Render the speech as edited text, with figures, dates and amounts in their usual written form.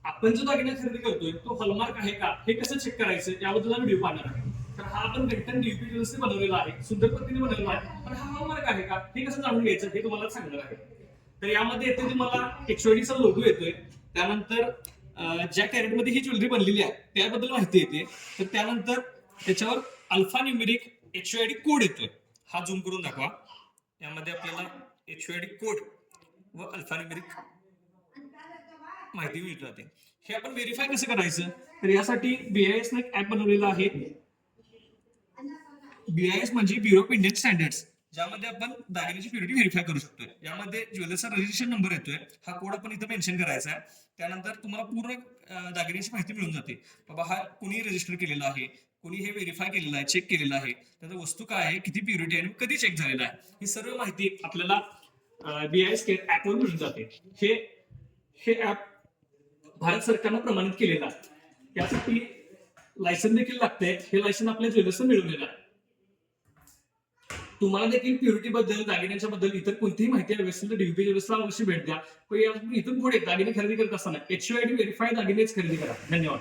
आपण जो दागिना खरेदी करतोय तो हॉलमार्क आहे का हे कसं चेक करायचं याबद्दल व्हिडिओ पाहणार आहे. तर हा आपण कंटेंट डीपी ज्वेलर्सने बनवलेला आहे, सुंदर पद्धतीने बनवलेला आहे. पण हा हॉलमार्क आहे का हे कसं जाणून घ्यायचं हे तुम्हाला सांगणार आहे. तर यामध्ये येते तुम्हाला HOD लोगो येतोय, त्यानंतर ज्या कॅरेटमध्ये ही ज्वेलरी बनलेली आहे त्याबद्दल माहिती येते. तर त्यानंतर त्याच्यावर अल्फा न्यूमेरिक HOD कोड येतोय. हा झूम करून दाखवा. यामध्ये आपल्याला HOD कोड व अल्फा न्यूमेरिक माहिती मिळत राहते. हे आपण व्हेरीफाय कसं करायचं, तर यासाठी BIS ने एक ऍप बनवलेला आहे. BIS म्हणजे ब्युरो ऑफ इंडियन स्टँडर्ड्स, ज्यामध्ये आपण दागिन्याची प्युरिटी व्हेरीफाय करू शकतोय. यामध्ये ज्वेलर्सचा रजिस्ट्रेशन नंबर येतोय, हा कोड आपण इथं मेन्शन करायचा आहे. त्यानंतर तुम्हाला पूर्ण दागिन्याची माहिती मिळून जाते. बाबा हा कुणी रजिस्टर केलेला आहे, कुणी हे व्हेरीफाय केलेलं आहे, चेक केलेलं आहे, त्याचा वस्तू काय आहे, किती प्युरिटी आहे, कधी चेक झालेला आहे, ही सर्व माहिती आपल्याला BIS ऍपवर मिळून जाते. हे हे ऍप भारत सरकारनं प्रमाणित केलेलं आहे. त्यासाठी लायसन देखील लागते. हे लायसन आपल्या ज्वेलर्सला मिळून देणार. तुम्हाला देखील प्युरिटी बद्दल, दागिन्यांच्या बद्दल इतर कोणतीही माहिती हवी असेल तर DVP ज्वेलर्सला अवश्य भेट द्या. पण इथून पुढे दागिने खरेदी करत असताना HOD व्हेरीफाय दागिनेच खरेदी करा. धन्यवाद.